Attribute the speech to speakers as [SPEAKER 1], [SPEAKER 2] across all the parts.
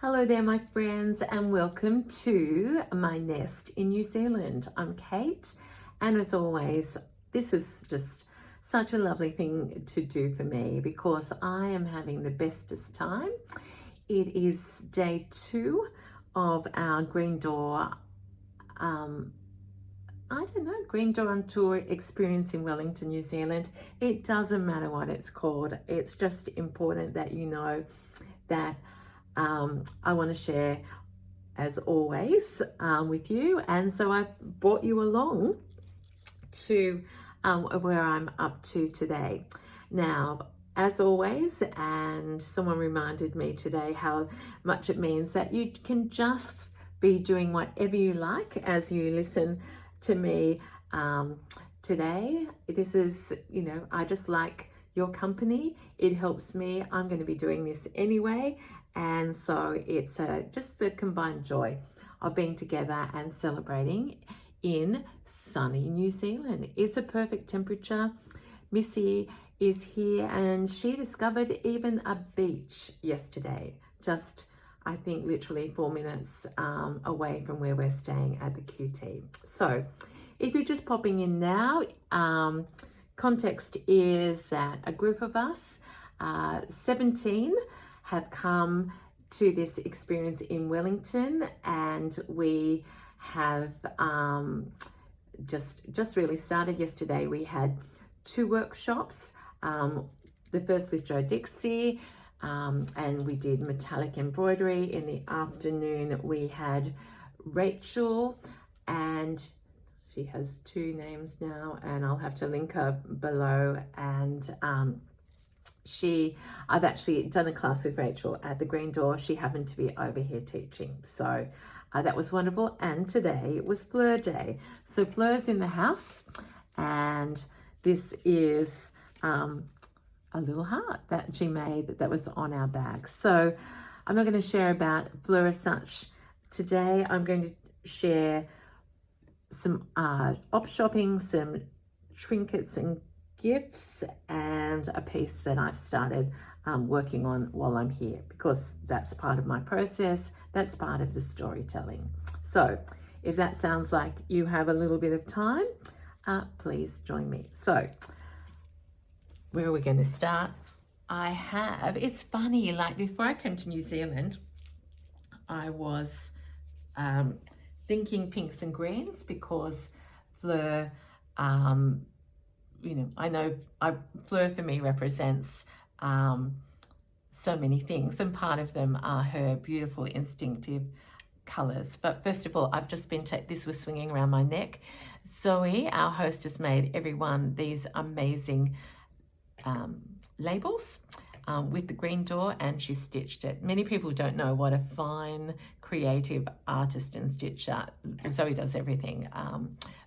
[SPEAKER 1] Hello there, my friends, and welcome to my nest in New Zealand. I'm Kate, and as always, this is just such a lovely thing to do for me because I am having the bestest time. It is day 2 of our Green Door, Green Door on Tour experience in Wellington, New Zealand. It doesn't matter what it's called. It's just important that you know that I want to share as always with you, and so I brought you along to where I'm up to today. Now, as always, and someone reminded me today how much it means that you can just be doing whatever you like as you listen to me today. This is, I just like your company. It helps me. I'm going to be doing this anyway, and so it's just the combined joy of being together and celebrating in sunny New Zealand. It's a perfect temperature. Missy is here and she discovered even a beach yesterday, just I think literally 4 minutes away from where we're staying at the QT. So if you're just popping in now, context is that a group of us, 17, have come to this experience in Wellington, and we have just really started yesterday. We had 2 workshops. The first was Joe Dixie, and we did metallic embroidery. In the afternoon, we had Rachel, and she has 2 names now, and I'll have to link her below. And I've actually done a class with Rachel at the Green Door. She happened to be over here teaching, so that was wonderful. And today was Fleur Day, so Fleur's in the house, and this is a little heart that she made that was on our bag. So I'm not going to share about Fleur as such today. I'm going to share some op shopping, some trinkets and gifts, and a piece that I've started working on while I'm here, because that's part of my process, that's part of the storytelling. So if that sounds like you have a little bit of time, please join me. So where are we going to start? It's funny, like before I came to New Zealand, I was thinking pinks and greens because Fleur, I know Fleur for me represents so many things, and part of them are her beautiful instinctive colors. But first of all, I've just been this was swinging around my neck. Zoe, our hostess, made everyone these amazing labels with the Green Door, and she stitched it. Many people don't know what a fine creative artist and stitcher Zoe does. Everything,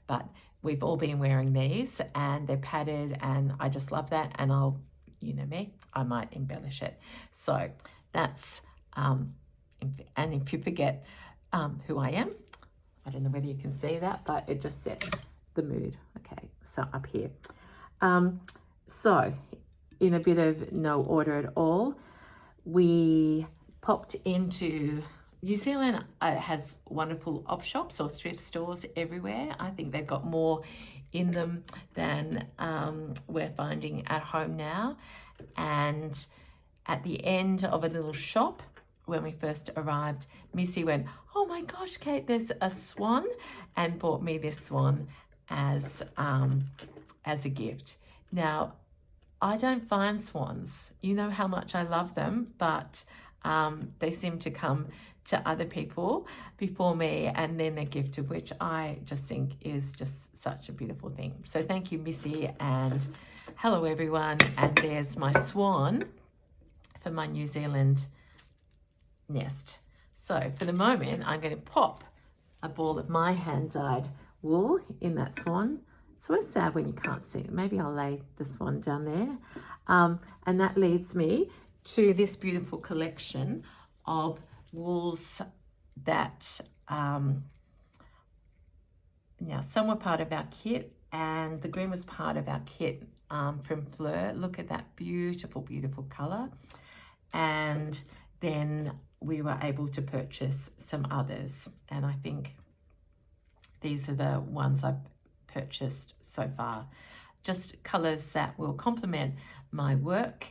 [SPEAKER 1] but we've all been wearing these, and they're padded, and I just love that. And you know me, I might embellish it. So that's and if you forget who I am, I don't know whether you can see that, but it just sets the mood. Okay, so up here. So in a bit of no order at all, we popped into New Zealand. Has wonderful op shops or thrift stores everywhere. I think they've got more in them than we're finding at home now. And at the end of a little shop, when we first arrived, Missy went, "Oh my gosh, Kate, there's a swan," and bought me this swan as a gift. Now, I don't find swans. You know how much I love them, but they seem to come to other people before me, and then they're gifted, which I just think is just such a beautiful thing. So thank you, Missy, and hello everyone. And there's my swan for my New Zealand nest. So for the moment, I'm going to pop a ball of my hand-dyed wool in that swan. It's sort of sad when you can't see it. Maybe I'll lay the swan down there. And that leads me to this beautiful collection of wools that now some were part of our kit, and the green was part of our kit from Fleur. Look at that beautiful, beautiful color. And then we were able to purchase some others, and I think these are the ones I've purchased so far. Just colours that will complement my work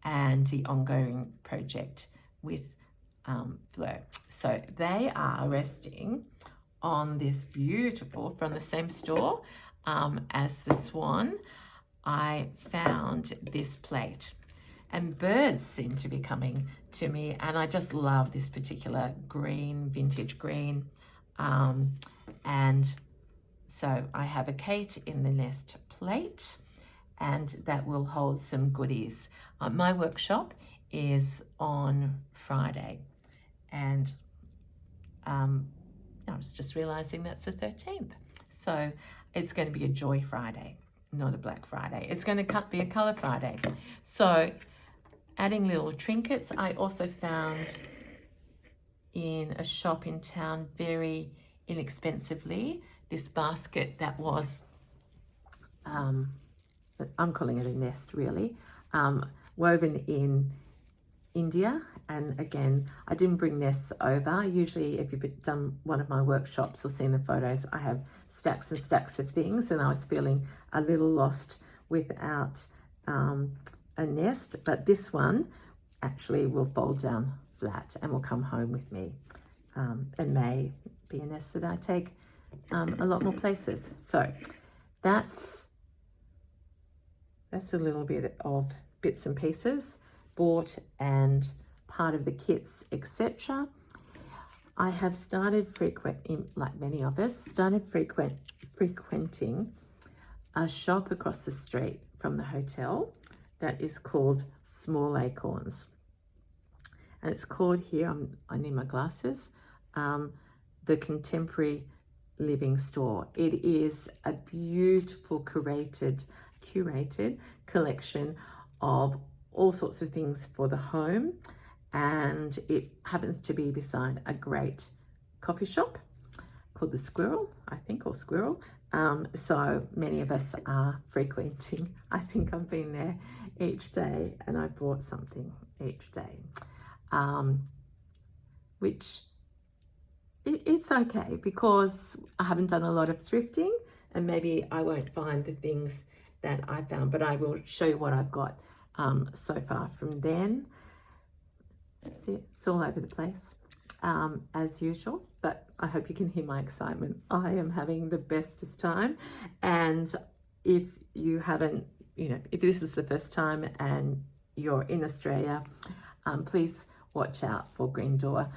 [SPEAKER 1] and the ongoing project with Fleur. So they are resting on this beautiful, from the same store as the Swan. I found this plate, and birds seem to be coming to me, and I just love this particular green, vintage green. And so I have a Kate in the Nest plate, and that will hold some goodies. My workshop is on Friday, and I was just realizing that's the 13th. So it's going to be a Joy Friday, not a Black Friday. It's going to be a Color Friday. So adding little trinkets. I also found in a shop in town very inexpensively this basket that was, I'm calling it a nest really, woven in India. And again, I didn't bring nests over. Usually if you've done one of my workshops or seen the photos, I have stacks and stacks of things, and I was feeling a little lost without a nest. But this one actually will fold down flat and will come home with me, and may be a nest that I take a lot more places. So that's a little bit of bits and pieces bought and part of the kits, etc. I have started like many of us, frequenting a shop across the street from the hotel that is called Small Acorns. And it's called here, I need my glasses, the Contemporary Living Store. It is a beautiful curated collection of all sorts of things for the home, and it happens to be beside a great coffee shop called the Squirrel, I think, or Squirrel. So many of us are frequenting. I think I've been there each day and I bought something each day, which it's okay because I haven't done a lot of thrifting, and maybe I won't find the things that I found, but I will show you what I've got so far from then. See, it's all over the place as usual, but I hope you can hear my excitement. I am having the bestest time, and if you haven't, if this is the first time and you're in Australia, please watch out for Green Door,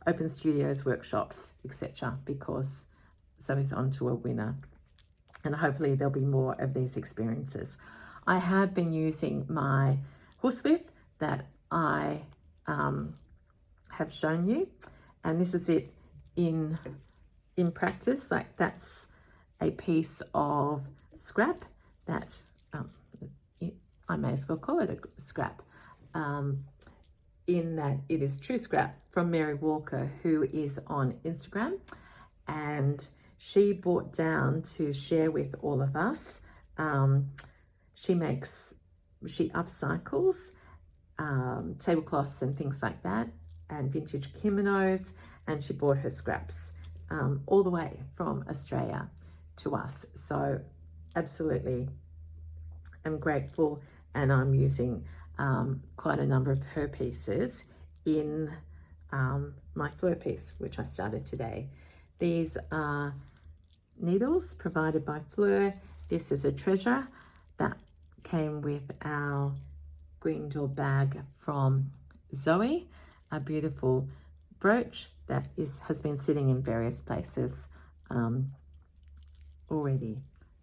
[SPEAKER 1] open studios, workshops, etc., because Zoe's on to a winner, and hopefully there'll be more of these experiences. I have been using my horsewhip that I have shown you, and this is it in practice. Like, that's a piece of scrap that I may as well call it a scrap, in that it is true scrap, from Mary Walker, who is on Instagram, and she brought down to share with all of us. She upcycles tablecloths and things like that, and vintage kimonos, and she bought her scraps all the way from Australia to us. So absolutely, I'm grateful, and I'm using quite a number of her pieces in my Fleur piece, which I started today. These are needles provided by Fleur. This is a treasure that came with our Green Door bag from Zoe, a beautiful brooch that has been sitting in various places already.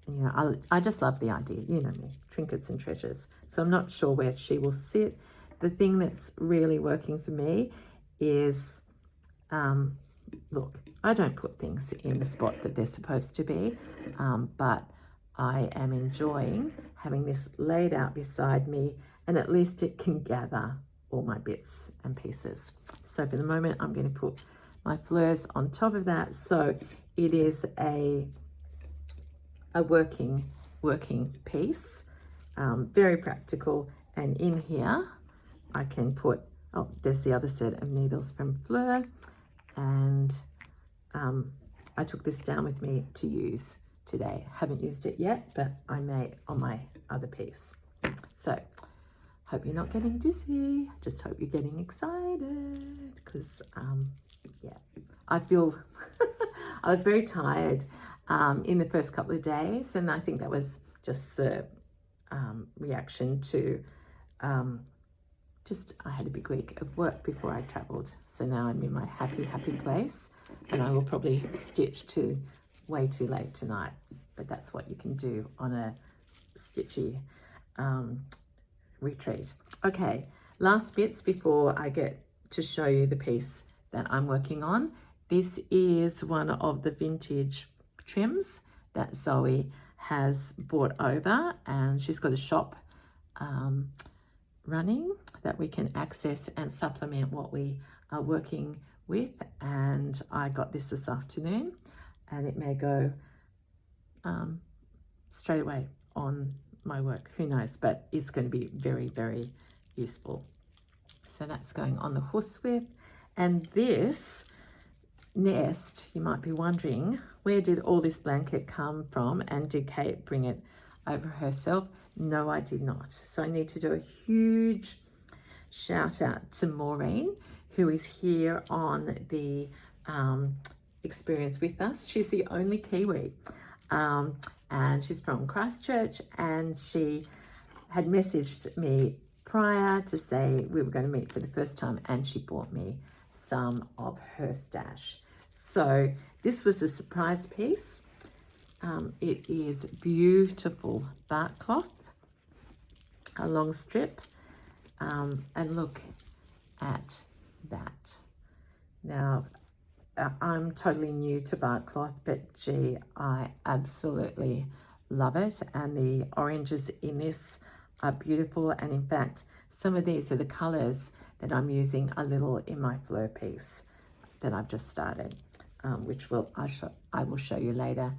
[SPEAKER 1] And, I just love the idea, me, trinkets and treasures. So I'm not sure where she will sit. The thing that's really working for me is, look, I don't put things in the spot that they're supposed to be, but I am enjoying having this laid out beside me, and at least it can gather all my bits and pieces. So for the moment, I'm going to put my Fleurs on top of that. So it is a working piece, very practical. And in here, I can put Oh, there's the other set of needles from Fleur, and I took this down with me to use today. Haven't used it yet, but I may on my other piece. So hope you're not getting dizzy. Just hope you're getting excited, because yeah, I feel I was very tired in the first couple of days, and I think that was just the reaction to just I had a big week of work before I travelled. So now I'm in my happy place, and I will probably stitch to way too late tonight, but that's what you can do on a stitchy retreat. Okay, last bits before I get to show you the piece that I'm working on. This is one of the vintage trims that Zoe has brought over, and she's got a shop running that we can access and supplement what we are working with. And I got this afternoon, and it may go straight away on my work, who knows, but it's going to be very useful. So that's going on the horsewhip. And this nest, you might be wondering, where did all this blanket come from, and did Kate bring it over herself? No, I did not. So I need to do a huge shout out to Maureen, who is here on the experience with us. She's the only Kiwi, and she's from Christchurch, and she had messaged me prior to say we were going to meet for the first time, and she bought me some of her stash. So this was a surprise piece. It is beautiful bark cloth, a long strip, and look at that. Now, I'm totally new to bark cloth, but gee, I absolutely love it. And the oranges in this are beautiful. And in fact, some of these are the colors that I'm using a little in my Fleur piece that I've just started, which I will show you later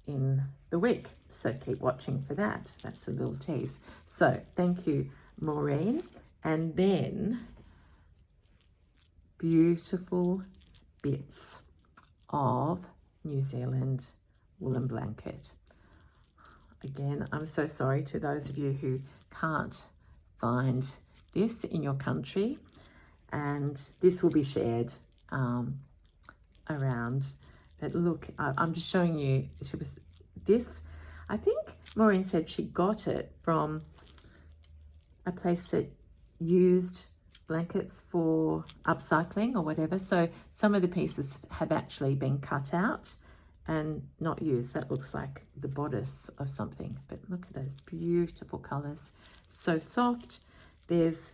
[SPEAKER 1] in the week. So keep watching for that. That's a little tease. So thank you, Maureen. And then beautiful bits of New Zealand woolen blanket. Again, I'm so sorry to those of you who can't find this in your country, and this will be shared around. But look, I'm just showing you, I think Maureen said she got it from a place that used blankets for upcycling or whatever. So some of the pieces have actually been cut out and not used. That looks like the bodice of something, but look at those beautiful colors. So soft. There's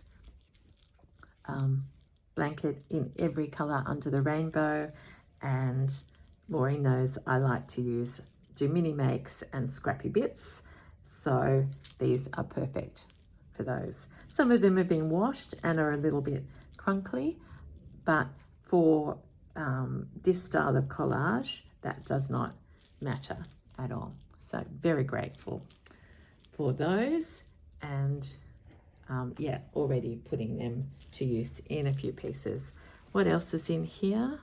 [SPEAKER 1] blanket in every color under the rainbow, and Maureen knows I like to do mini makes and scrappy bits, so these are perfect for those. Some of them have been washed and are a little bit crunkly, but for this style of collage, that does not matter at all. So very grateful for those, and yeah, already putting them to use in a few pieces. What else is in here?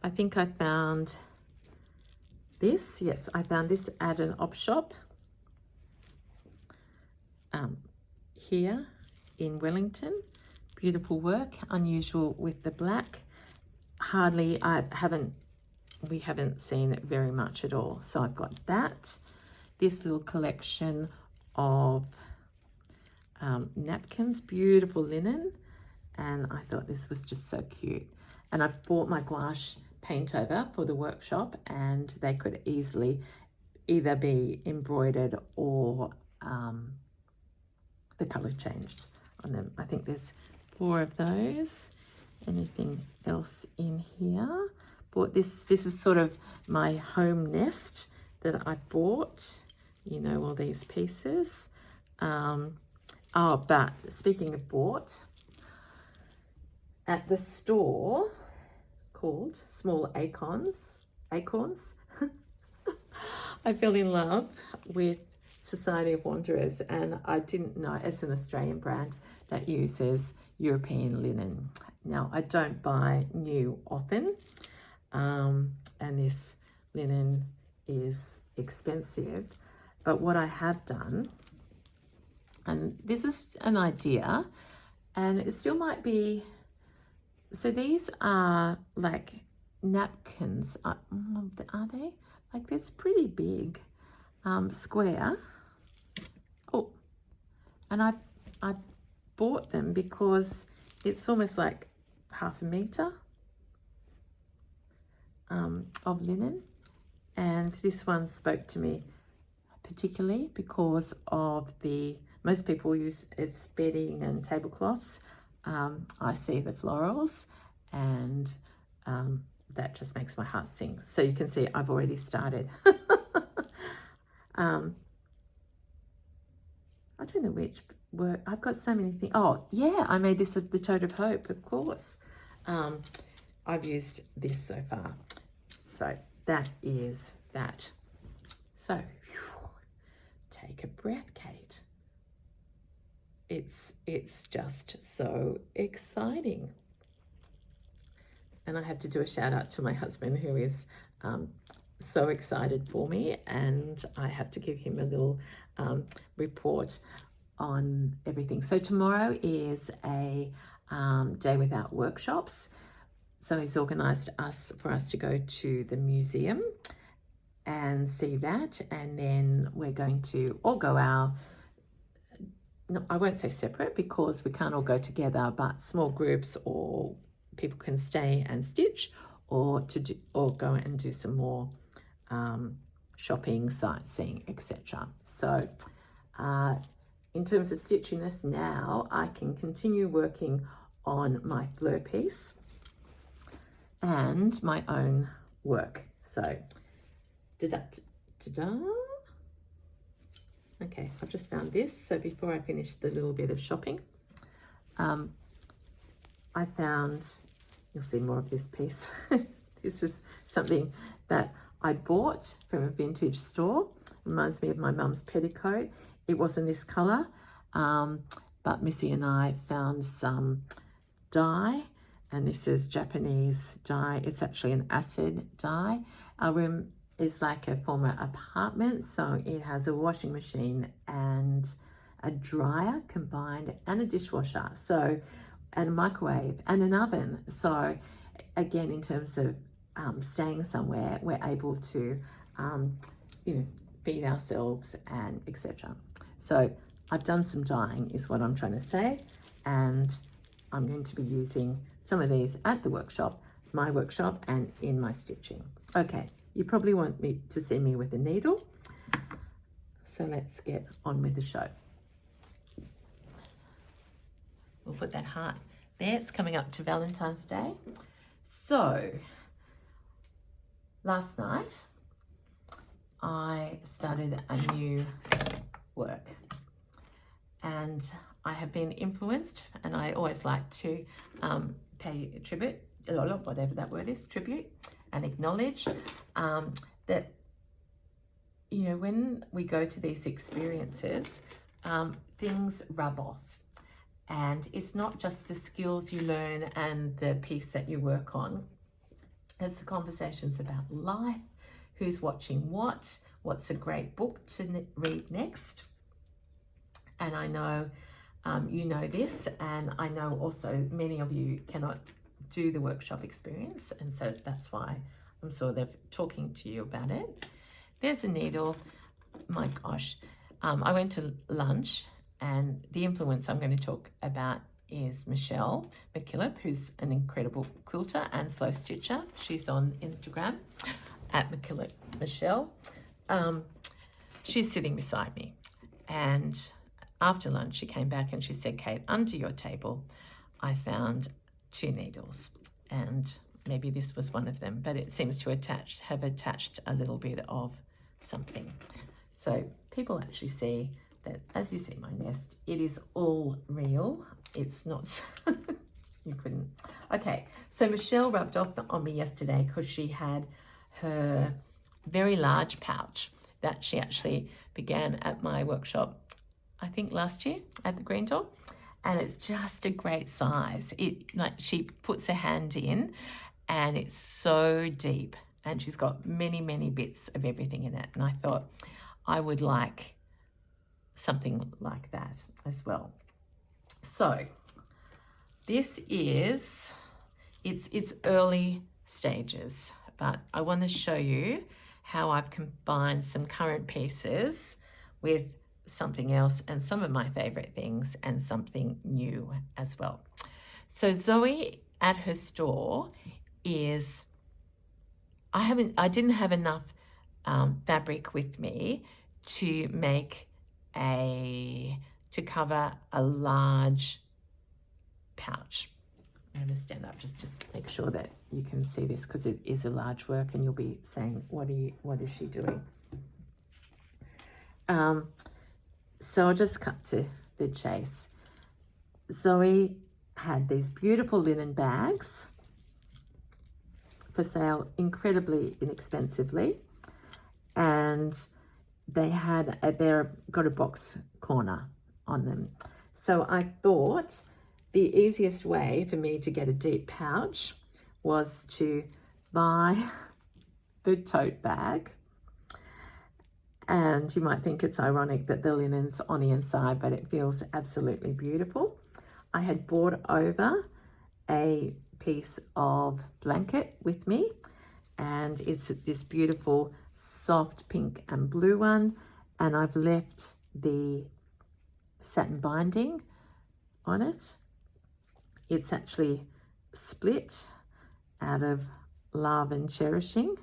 [SPEAKER 1] I think I found this. Yes, I found this at an op shop here in Wellington. Beautiful work, unusual with the black. We haven't seen it very much at all. So I've got that. This little collection of napkins, beautiful linen, and I thought this was just so cute. And I've bought my gouache paint over for the workshop, and they could easily either be embroidered or the color changed on them. I think there's 4 of those. Anything else in here? Bought this is sort of my home nest that I bought, you know, all these pieces. Oh, but speaking of bought, at the store called Small Acorns, I fell in love with Society of Wanderers, and I didn't know it's an Australian brand that uses European linen. Now, I don't buy new often, and this linen is expensive, but what I have done, and this is an idea, and it still might be, so these are like napkins, are they? Like, that's pretty big, square. Oh, and I bought them because it's almost like half a meter of linen, and this one spoke to me particularly because of most people use its bedding and tablecloths. I see the florals, and that just makes my heart sing. So you can see I've already started. I don't know which were, I've got so many things. Oh yeah, I made this of the Toad of Hope, of course. I've used this so far. So that is that. So whew, take a breath, Kate. It's just so exciting. And I have to do a shout out to my husband, who is so excited for me, and I have to give him a little report on everything. So tomorrow is a day without workshops. So he's organised for us to go to the museum and see that, and then we're going to all go no, I won't say separate because we can't all go together, but small groups, or people can stay and stitch, or go and do some more shopping, sightseeing, etc. So in terms of stitching this now, I can continue working on my fleur piece and my own work. So okay, I've just found this. So before I finish the little bit of shopping, I found, you'll see more of this piece. This is something that I bought from a vintage store. Reminds me of my mum's petticoat. It wasn't this colour, but Missy and I found some dye, and this is Japanese dye. It's actually an acid dye. Our room is like a former apartment, so it has a washing machine and a dryer combined, and a dishwasher, so, and a microwave and an oven. So again, in terms of staying somewhere, we're able to feed ourselves and etc. So I've done some dyeing is what I'm trying to say, and I'm going to be using some of these at the workshop, my workshop, and in my stitching. Okay, you probably want me to see me with a needle, so let's get on with the show. We'll put that heart there. It's coming up to Valentine's Day. So last night I started a new work, and I have been influenced, and I always like to pay tribute, whatever that word is, tribute, and acknowledge that, you know, when we go to these experiences, things rub off. And it's not just the skills you learn and the piece that you work on. It's the conversations about life, who's watching what's a great book to read next. And I know you know this, and I know also many of you cannot do the workshop experience, and so that's why I'm sort of talking to you about it. There's a needle. My gosh, I went to lunch, and the influence I'm going to talk about is Michelle McKillop, who's an incredible quilter and slow stitcher. She's on Instagram at McKillop Michelle. She's sitting beside me, and after lunch she came back and she said, Kate, under your table I found 2 needles, and maybe this was one of them, but it seems to have attached a little bit of something. So people actually see that, as you see my nest, it is all real. It's not, you couldn't. Okay, so Michelle rubbed off on me yesterday because she had her very large pouch that she actually, began at my workshop, I think last year at the Green Door, and it's just a great size. She puts her hand in, and it's so deep, and she's got many bits of everything in it. And I thought I would like something like that as well. So this is it's early stages, but I want to show you how I've combined some current pieces with something else and some of my favorite things and something new as well. So Zoe at her store is, I didn't have enough fabric with me to make to cover a large pouch. I'm going to stand up just to make sure that you can see this, because it is a large work and you'll be saying, what is she doing? So I'll just cut to the chase. Zoe had these beautiful linen bags for sale incredibly inexpensively, and they've got a box corner on them. So I thought the easiest way for me to get a deep pouch was to buy the tote bag. And you might think it's ironic that the linen's on the inside, but it feels absolutely beautiful. I had brought over a piece of blanket with me, and it's this beautiful soft pink and blue one, and I've left the satin binding on it. It's actually split out of love and cherishing.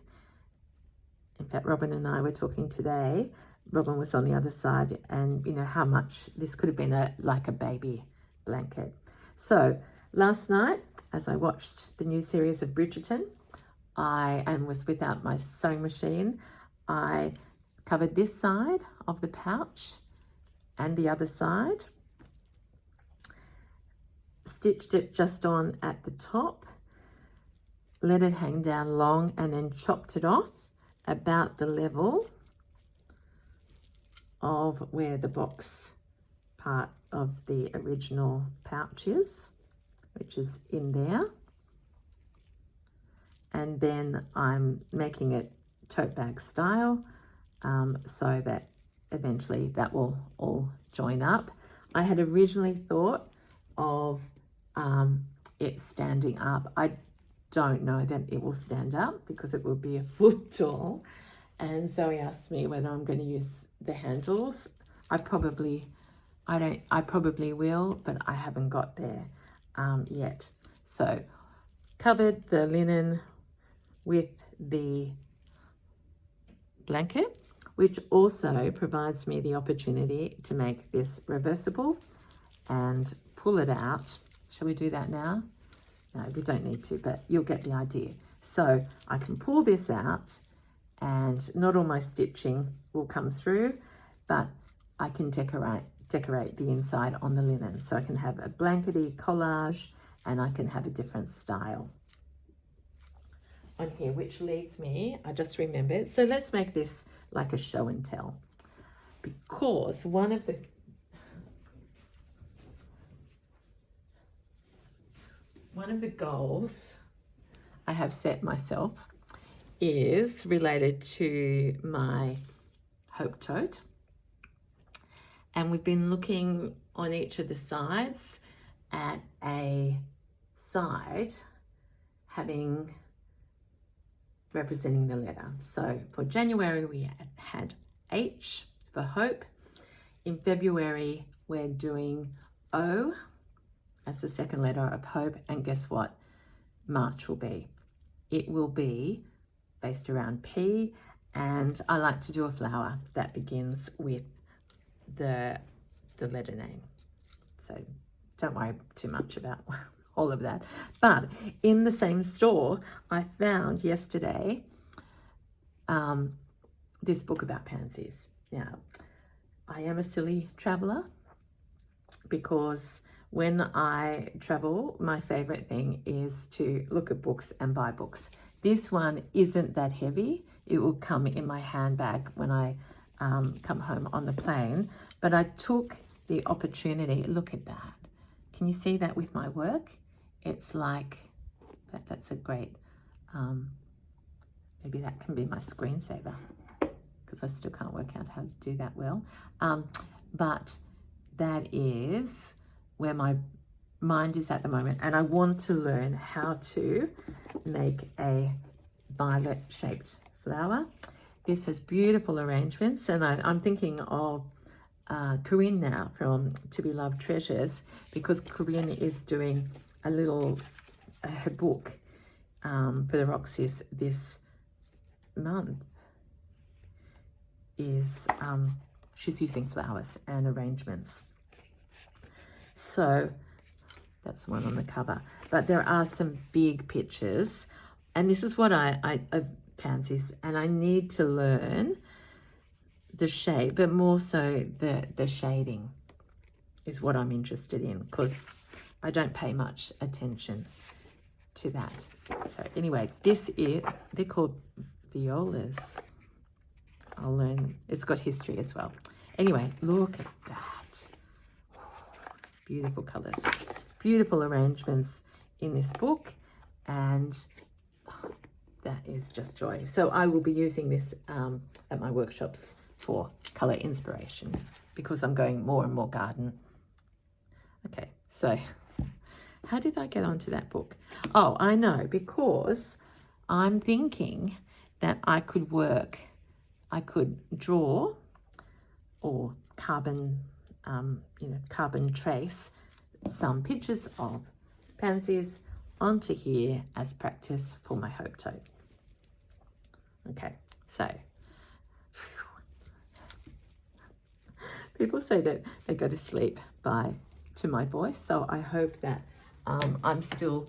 [SPEAKER 1] In fact, Robin and I were talking today. Robin was on the other side, and you know how much this could have been like a baby blanket. So last night, as I watched the new series of Bridgerton, and was without my sewing machine, I covered this side of the pouch and the other side, stitched it just on at the top, let it hang down long, and then chopped it off about the level of where the box part of the original pouch is, which is in there. And then I'm making it tote bag style, so that eventually that will all join up. I had originally thought of it standing up. I don't know that it will stand up because it will be a foot tall. And Zoe asked me whether I'm going to use the handles. I probably will, but I haven't got there yet. So covered the linen with the blanket, which also provides me the opportunity to make this reversible and pull it out. Shall we do that now? No, we don't need to, but you'll get the idea. So I can pull this out, and not all my stitching will come through, but I can decorate the inside on the linen. So I can have a blankety collage, and I can have a different style on here, which leads me, I just remembered, so let's make this like a show and tell, because one of the goals I have set myself is related to my Hope Tote, and we've been looking on each of the sides at a side representing the letter. So for January we had H for hope. In February we're doing O as the second letter of hope, and guess what March will be? It will be based around P, and I like to do a flower that begins with the letter name. So don't worry too much about all of that. But in the same store, I found yesterday this book about pansies. Now, I am a silly traveler, because when I travel, my favorite thing is to look at books and buy books. This one isn't that heavy. It will come in my handbag when I come home on the plane, but I took the opportunity. Look at that. Can you see that with my work? It's like, that's a great, maybe that can be my screensaver, because I still can't work out how to do that well. But that is where my mind is at the moment, and I want to learn how to make a violet shaped flower. This has beautiful arrangements, and I'm thinking of Corinne now from To Be Loved Treasures, because Corinne is doing a little, her book for the Roxys this month is, she's using flowers and arrangements. So that's the one on the cover. But there are some big pictures, and this is what I pansies, and I need to learn the shape, but more so the shading is what I'm interested in, because I don't pay much attention to that. So anyway, this is, they're called violas. I'll learn, it's got history as well. Anyway, look at that. Beautiful colors, beautiful arrangements in this book, and that is just joy. So I will be using this at my workshops for color inspiration, because I'm going more and more garden. Okay, so how did I get onto that book? Oh, I know, because I'm thinking that I could draw or carbon, carbon trace some pictures of pansies onto here as practice for my hope tote. Okay, so people say that they go to sleep to my voice, so I hope that I'm still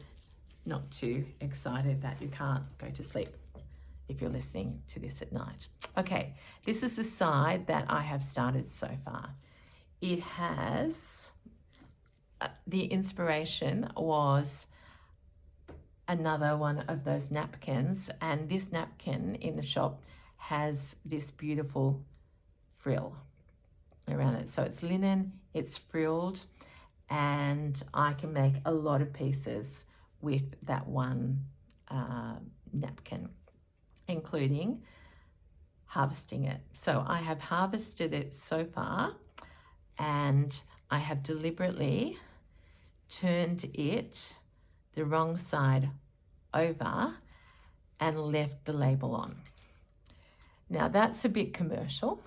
[SPEAKER 1] not too excited that you can't go to sleep if you're listening to this at night. Okay, this is the side that I have started so far. It has, the inspiration was another one of those napkins, and this napkin in the shop has this beautiful frill around it. So it's linen, it's frilled, and I can make a lot of pieces with that one napkin, including harvesting it. So I have harvested it so far, and I have deliberately turned it the wrong side over and left the label on. Now that's a bit commercial,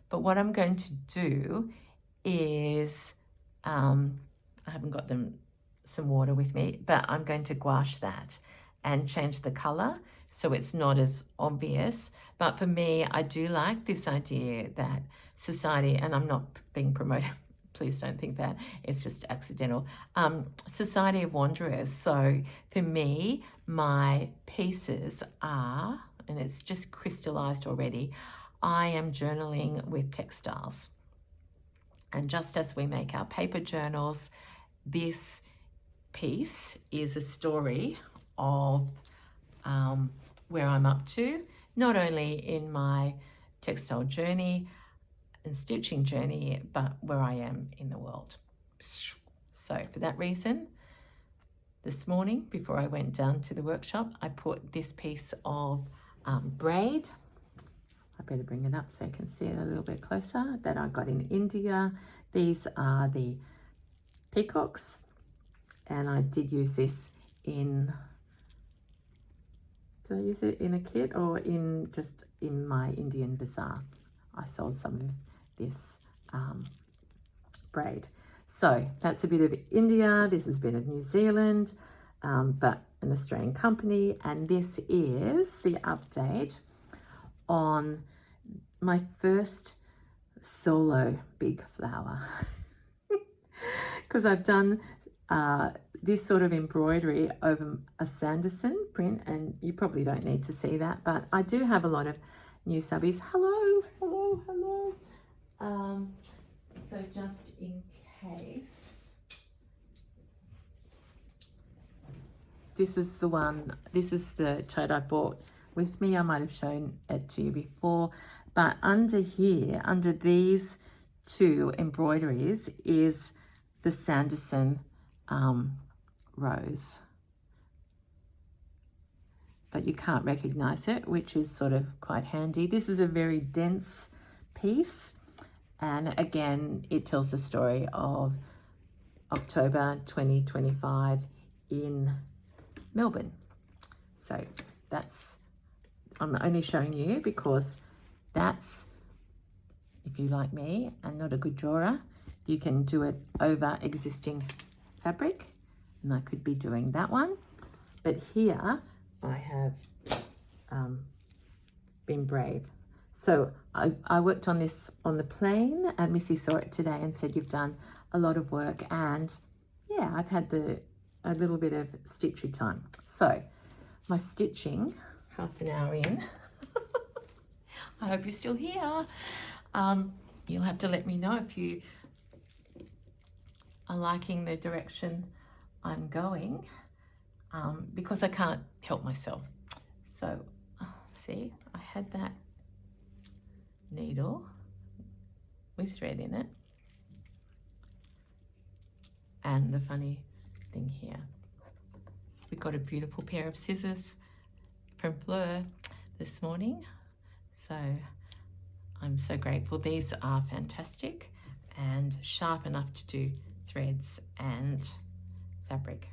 [SPEAKER 1] but what I'm going to do is, I haven't got some water with me, but I'm going to gouache that and change the color so it's not as obvious. But for me, I do like this idea that society, and I'm not being promoted, please don't think that, it's just accidental, Society of Wanderers. So for me, my pieces are, and it's just crystallized already, I am journaling with textiles. And just as we make our paper journals, this piece is a story of where I'm up to, not only in my textile journey and stitching journey, but where I am in the world. So for that reason, this morning, before I went down to the workshop, I put this piece of braid, I better bring it up so you can see it a little bit closer, that I got in India. These are the peacocks, and I did use this in, did I use it in a kit or just in my Indian bazaar? I sold some of this braid. So that's a bit of India, this is a bit of New Zealand, but an Australian company, and this is the update on my first solo big flower. Because I've done this sort of embroidery over a Sanderson print, and you probably don't need to see that, but I do have a lot of new subbies. Hello, hello, hello. So just in case, this is the tote I bought with me. I might have shown it to you before, But under here, under these two embroideries, is the Sanderson rose. But you can't recognize it, which is sort of quite handy. This is a very dense piece. And again, it tells the story of October 2025 in Melbourne. So that's, I'm only showing you because that's, if you like me and not a good drawer, you can do it over existing fabric. And I could be doing that one. But here I have been brave. So I worked on this on the plane, and Missy saw it today and said, you've done a lot of work. And yeah, I've had a little bit of stitchy time. So my stitching, half an hour in. I hope you're still here. You'll have to let me know if you are liking the direction I'm going, because I can't help myself. So see, I had that needle with thread in it, and the funny thing here, we got a beautiful pair of scissors from Fleur this morning, so I'm so grateful. These are fantastic and sharp enough to do threads and fabric,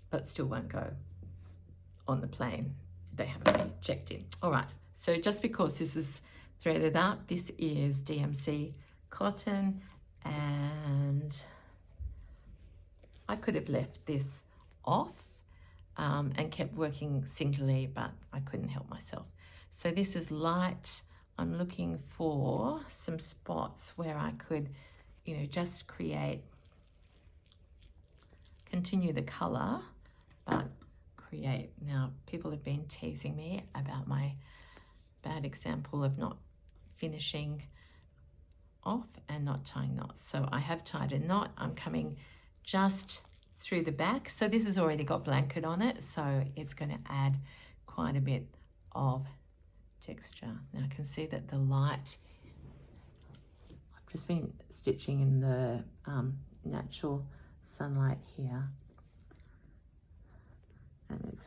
[SPEAKER 1] but still won't go on the plane. They haven't been checked in. All right, so just because this is threaded up, this is DMC cotton, and I could have left this off and kept working singly, but I couldn't help myself. So this is light. I'm looking for some spots where I could, you know, just continue the color, but create. Now, people have been teasing me about my bad example of not finishing off and not tying knots. So I have tied a knot. I'm coming just through the back. So this has already got blanket on it, so it's going to add quite a bit of texture. Now I can see that the light, I've just been stitching in the natural sunlight here, and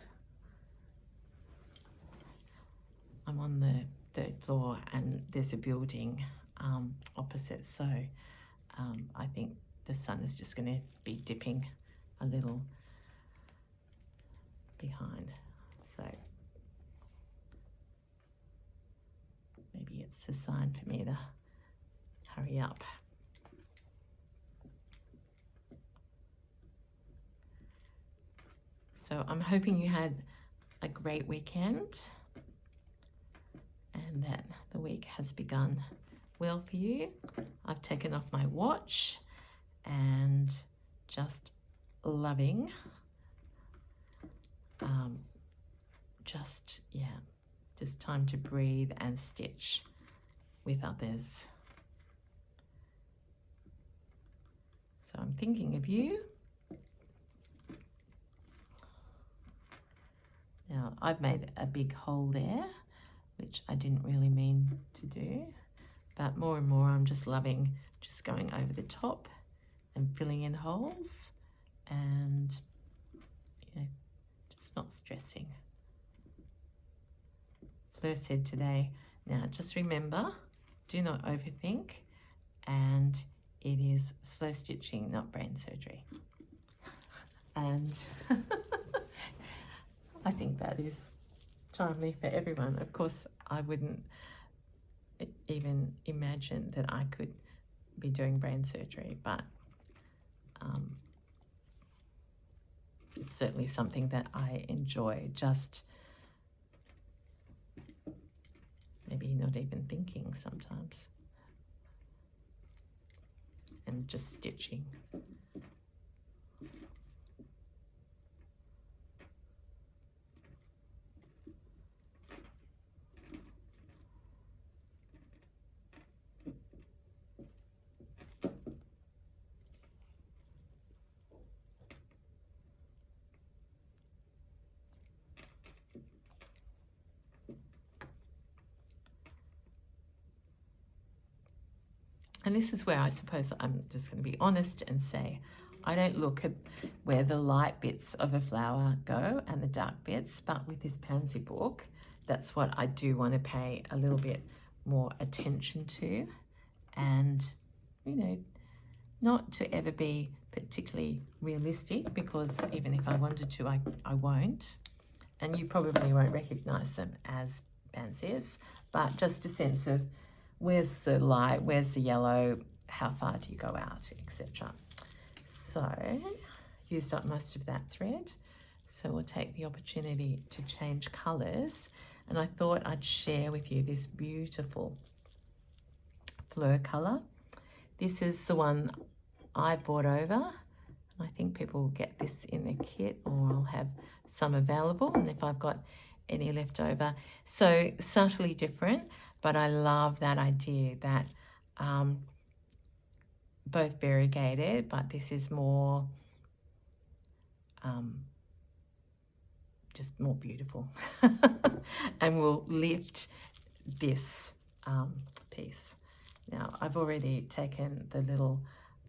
[SPEAKER 1] I'm on the third floor and there's a building opposite, so I think the sun is just going to be dipping a little behind, so maybe it's a sign for me to hurry up. So I'm hoping you had a great weekend and that the week has begun well for you. I've taken off my watch and just loving just time to breathe and stitch with others. So I'm thinking of you. Now I've made a big hole there, which I didn't really mean to do, but more and more I'm just loving just going over the top and filling in holes and, you know, just not stressing. Fleur said today, now just remember, do not overthink, and it is slow stitching, not brain surgery. And I think that is timely for everyone. Of course, I wouldn't even imagine that I could be doing brain surgery, but it's certainly something that I enjoy, just maybe not even thinking sometimes, and just stitching. And this is where I suppose I'm just going to be honest and say, I don't look at where the light bits of a flower go and the dark bits, but with this pansy book, that's what I do want to pay a little bit more attention to. And, you know, not to ever be particularly realistic, because even if I wanted to, I won't. And you probably won't recognize them as pansies, but just a sense of where's the light, where's the yellow, how far do you go out, etc. So used up most of that thread, so we'll take the opportunity to change colors. And I thought I'd share with you this beautiful fleur color. This is the one I brought over. I think people will get this in their kit, or I'll have some available, and if I've got any left over. So subtly different, but I love that idea that both variegated, but this is more just more beautiful and will lift this piece. Now I've already taken the little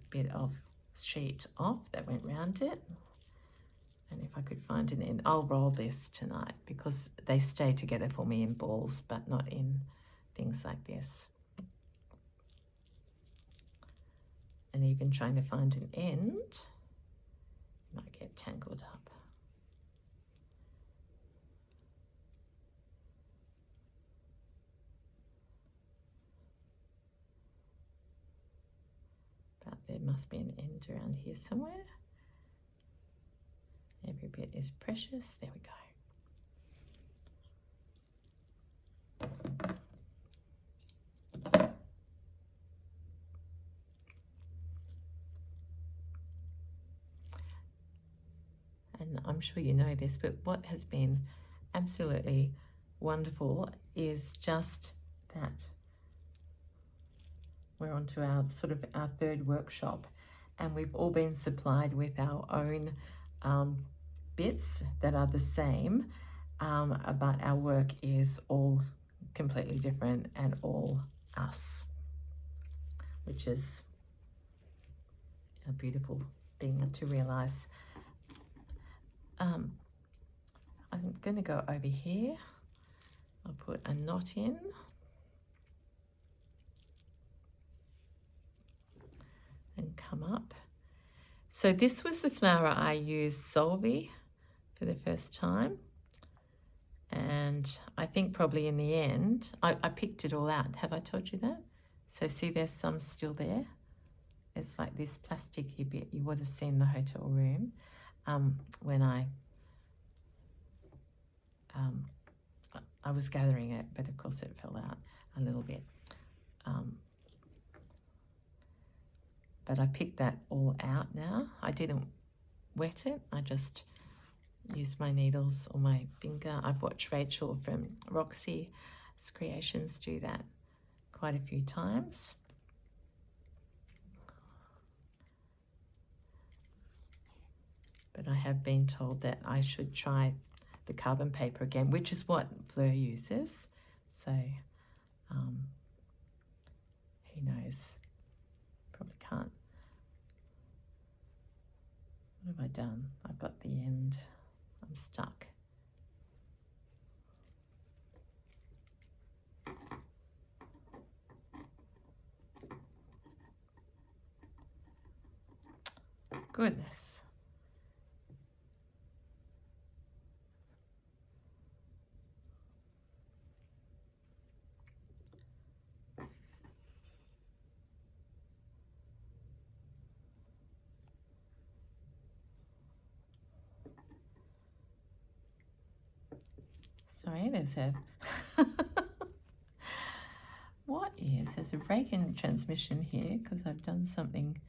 [SPEAKER 1] bit of sheet off that went round it, and if I could find an end, I'll roll this tonight because they stay together for me in balls, but not in things like this. And even trying to find an end might get tangled up. But there must be an end around here somewhere. Every bit is precious. There we go. And I'm sure you know this, but what has been absolutely wonderful is just that we're on to our third workshop, and we've all been supplied with our own bits that are the same, but our work is all completely different and all us, which is a beautiful thing to realize. I'm going to go over here. I'll put a knot in. And come up. So this was the flower I used Solvi for the first time. And I think probably in the end, I picked it all out. Have I told you that? So see, there's some still there. It's like this plasticky bit you would have seen in the hotel room when I was gathering it, but of course it fell out a little bit. But I picked that all out now. I didn't wet it. I just used my needles or my finger. I've watched Rachel from Roxy's Creations do that quite a few times. But I have been told that I should try the carbon paper again, which is what Fleur uses. So who knows? Probably can't. What have I done? I've got the end. I'm stuck. Goodness. Sorry, there's a there's a break in transmission here because I've done something.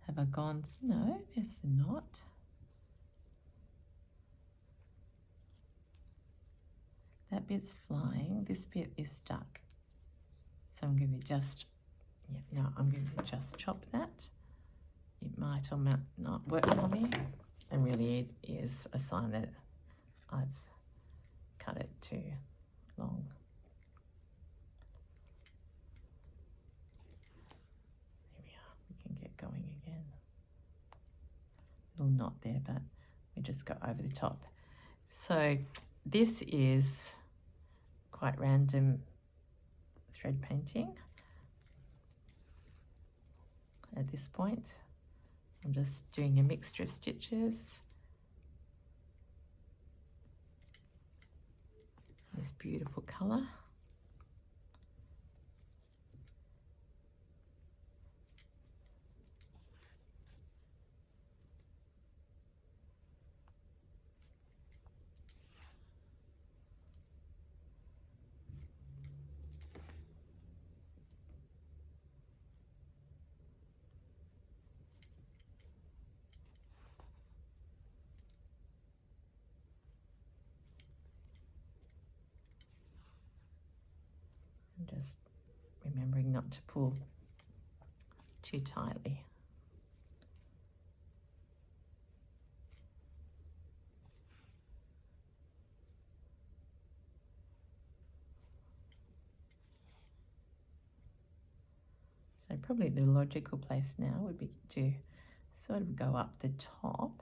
[SPEAKER 1] Have I gone? No, there's the knot. That bit's flying. This bit is stuck. So I'm going to just, I'm going to just chop that. It might or might not work for me. And really it is a sign that I've cut it too long. little knot there, but we just go over the top. So this is quite random thread painting. At this point, I'm just doing a mixture of stitches. This beautiful colour. Just remembering not to pull too tightly. So probably the logical place now would be to sort of go up the top.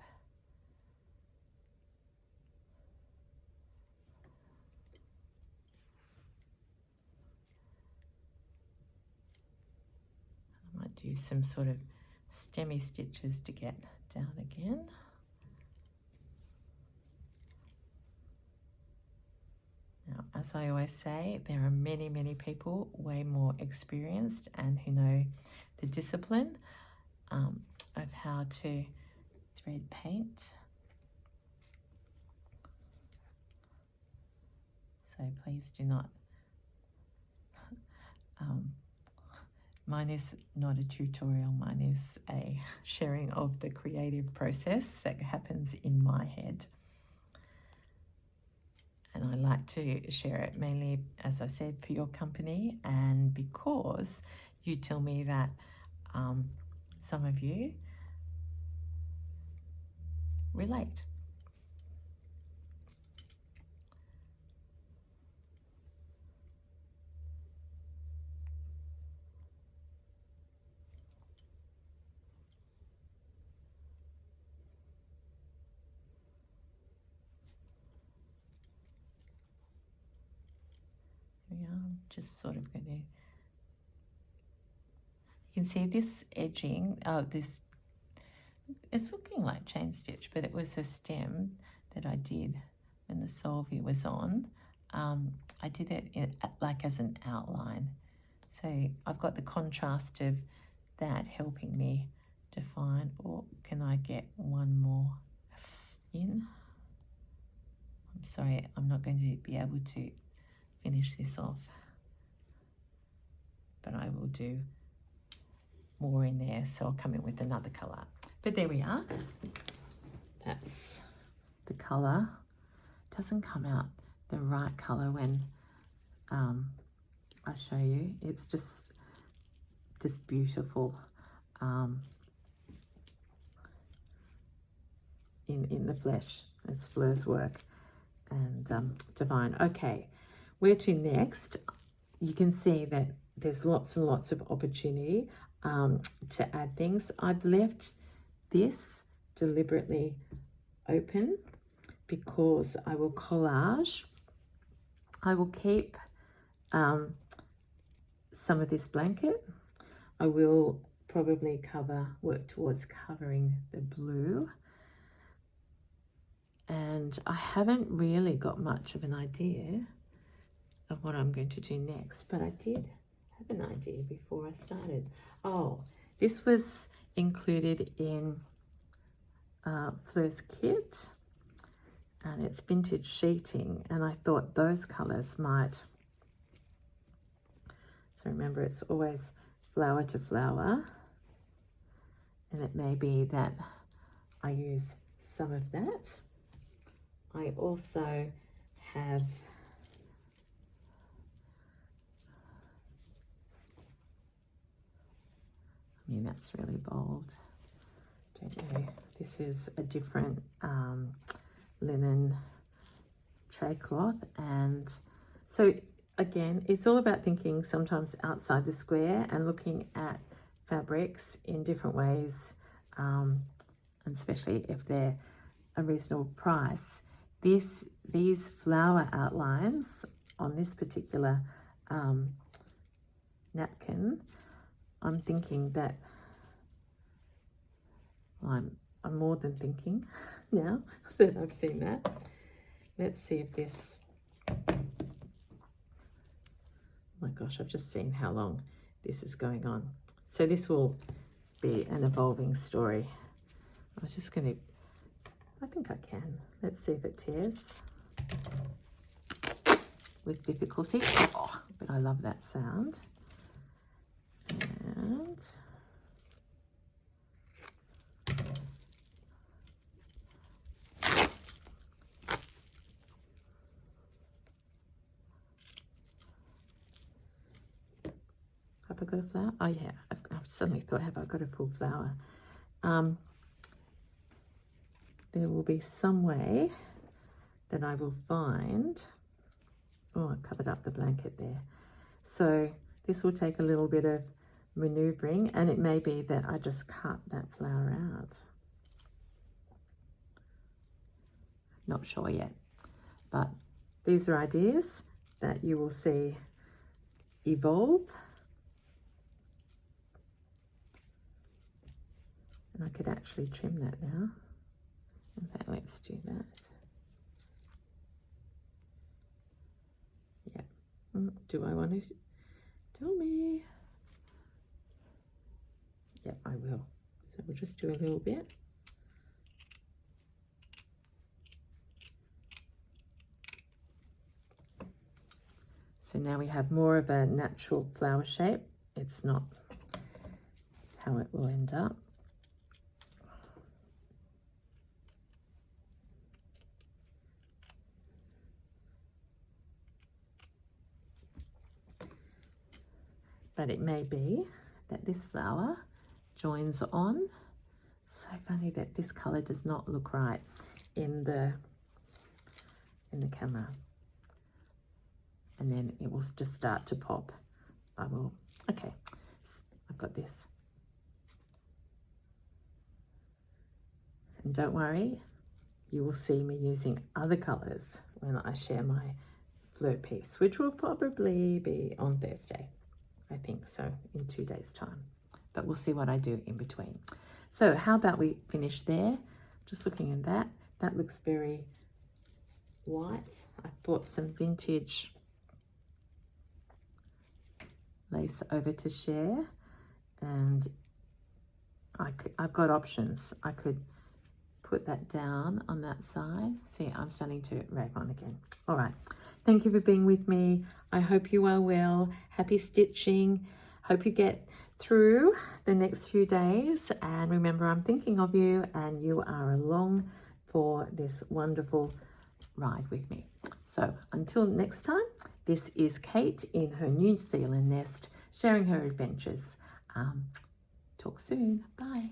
[SPEAKER 1] I might do some sort of stemmy stitches to get down again. Now, as I always say, there are many, many people way more experienced and who know the discipline of how to thread paint. So please do not, mine is not a tutorial, mine is a sharing of the creative process that happens in my head. And I like to share it mainly, as I said, for your company and because you tell me that some of you relate. Here we are, I'm just sort of going to, you can see this edging, this, it's looking like chain stitch, but it was a stem that I did when the solvay was on. I did it like as an outline. So I've got the contrast of that helping me define, or can I get one more in? I'm sorry, I'm not going to be able to finish this off, but I will do more in there, so I'll come in with another colour. But there we are, that's the colour. It doesn't come out the right colour when I show you. It's just beautiful in the flesh. It's Fleur's work and divine. Okay, where to next? You can see that there's lots and lots of opportunity to add things. I've left this deliberately open because I will collage. I will keep some of this blanket. I will probably work towards covering the blue. And I haven't really got much of an idea of what I'm going to do next, but I did have an idea before I started. Oh, this was included in Fleur's kit, and it's vintage sheeting, and I thought those colors might, so remember it's always flower to flower, and it may be that I use some of that. I also have that's really bold. Don't know. This is a different linen tray cloth, and so again, it's all about thinking sometimes outside the square and looking at fabrics in different ways and especially if they're a reasonable price. These flower outlines on this particular napkin, I'm thinking that, I'm more than thinking now that I've seen that. Let's see if this, oh my gosh, I've just seen how long this is going on. So this will be an evolving story. I was just going to, I think I can. Let's see if it tears with difficulty. Oh, but I love that sound. And have I got a flower? Oh yeah, I've suddenly thought, have I got a full flower? There will be some way that I will find, oh, I covered up the blanket there. So this will take a little bit of maneuvering, and it may be that I just cut that flower out. Not sure yet, but these are ideas that you will see evolve. And I could actually trim that now. In fact, let's do that. Yeah. Do I want to tell me? Yeah, I will. So we'll just do a little bit. So now we have more of a natural flower shape. It's not how it will end up. But it may be that this flower joins on. So funny that this color does not look right in the camera. And then it will just start to pop. Okay, I've got this. And don't worry, you will see me using other colors when I share my flirt piece, which will probably be on Thursday. I think so, in 2 days' time. But we'll see what I do in between. So how about we finish there? Just looking at that. That looks very white. I bought some vintage lace over to share, and I've got options. I could put that down on that side. See, I'm starting to rag on again. All right. Thank you for being with me. I hope you are well. Happy stitching. Hope you get through the next few days. And remember, I'm thinking of you, and you are along for this wonderful ride with me. So until next time, this is Kate in her New Zealand nest, sharing her adventures. Talk soon. Bye.